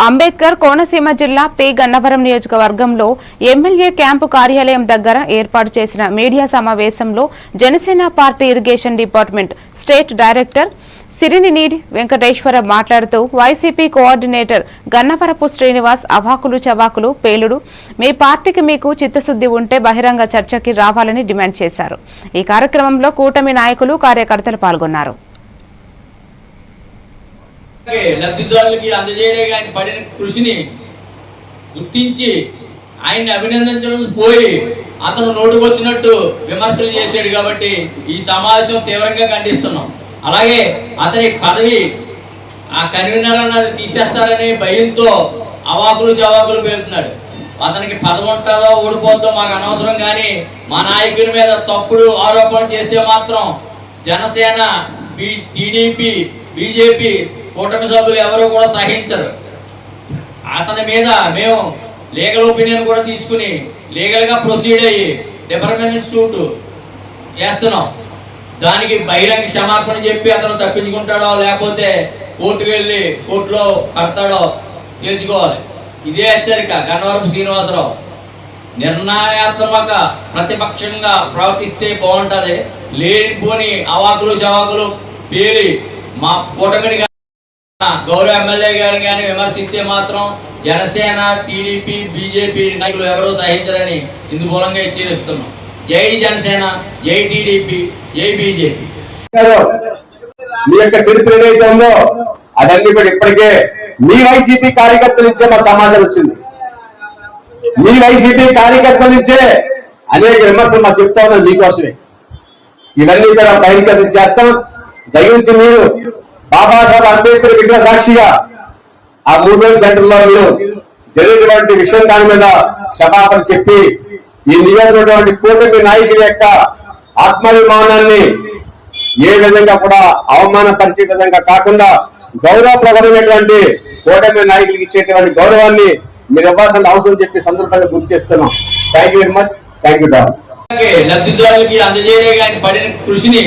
అంబేద్కర్ కోనసీమ జిల్లా పి గన్నవరం నియోజకవర్గంలో MLA camp కార్యాలయం దగ్గర ఏర్పాటు చేసిన మీడియా సమావేశంలో Janasena party irrigation department state director సిరినినీడి వెంకటేశ్వర మాట్లాడుతూ వైసీపీ కోఆర్డినేటర్ గన్నవరపు శ్రీనివాస్ అవాకులు చవాకులు పేలుడు మీ పార్టీకి మీకు చిత్తశుద్ధి ఉంటే బహిరంగ చర్చకి రావాలని డిమాండ్ చేశారు। ఈ కార్యక్రమంలో కూటమి నాయకులు కార్యకర్తలు పాల్గొన్నారు। లబ్ధిదారులకి అందజేయడానికి ఆయన పడిన కృషిని గుర్తించి ఆయన్ని అభినందించడం పోయి అతను నోటుకొచ్చినట్టు విమర్శలు చేశాడు కాబట్టి ఈ సమావేశం తీవ్రంగా ఖండిస్తున్నాం। అలాగే అతని పదవి ఆ కన్వీనర్ అన్నది తీసేస్తారనే భయంతో అవాకులు చవాకులు పేలుతున్నాడు। అతనికి పదవి ఉంటుందో ఓడిపోతుందో మాకు అనవసరం, కానీ మా నాయకుడి మీద తప్పుడు ఆరోపణ చేస్తే మాత్రం జనసేన టీడీపీ బీజేపీ కూటమి సభ్యులు ఎవరు కూడా సహించరు। అతని మీద మేము లీగల్ ఒపీనియన్ కూడా తీసుకుని లీగల్గా ప్రొసీడ్ అయ్యి డిఫర్మెంట్ సూట్ చేస్తున్నాం। దానికి బహిరంగ క్షమాపణ చెప్పి అతను తప్పించుకుంటాడో లేకపోతే కోర్టుకు వెళ్ళి కోర్టులో కడతాడో తేల్చుకోవాలి। ఇదే హెచ్చరిక గన్నవరపు శ్రీనివాసరావు నిర్ణయాత్మక ప్రతిపక్షంగా ప్రవర్తిస్తే బాగుంటుంది। లేనిపోని అవాకులు చవాకులు పేలి మా కూటమిని గౌరవ ఎమ్మెల్యే గారిని కానీ విమర్శిస్తే మాత్రం జనసేన టీడీపీ బీజేపీ నాయకులు ఎవరో సహించరని ఇందు మూలంగా హెచ్చరిస్తున్నాం। జై జనసేన, జై టీడీపీ, జై బీజేపీ। మీ యొక్క చరిత్ర ఏదైతే ఉందో అదన్నీ కూడా ఇప్పటికే మీ వైసీపీ కార్యకర్తల నుంచే మా సమాచారం వచ్చింది। మీ వైసీపీ కార్యకర్తల నుంచే అనేక విమర్శలు మాకు చెప్తా ఉన్నారు మీకోసమే। ఇవన్నీ కూడా బహిర్గతం చేస్తాం। దయించి మీరు బాబాసాహెబ్ అంబేద్కర్ విగ్రహ సాక్షిగా ఆ మూవ్మెంట్ సెంటర్ లో మీరు జరిగినటువంటి విషయం దాని మీద క్షమాపణ చెప్పి ఈ నియోజకవర్గం కూటమి నాయకుల యొక్క ఆత్మాభిమానాన్ని ఏ విధంగా కూడా అవమానపరిచే విధంగా కాకుండా గౌరవప్రదమైనటువంటి కూటమి నాయకులకు ఇచ్చేటువంటి గౌరవాన్ని మీరు ఇవ్వాల్సిన అవసరం చెప్పి సందర్భంగా గుర్తు చేస్తున్నాం। Thank you very much, thank you. లబ్ధిదారులకి అందజేయడానికి ఆయన పడిన కృషిని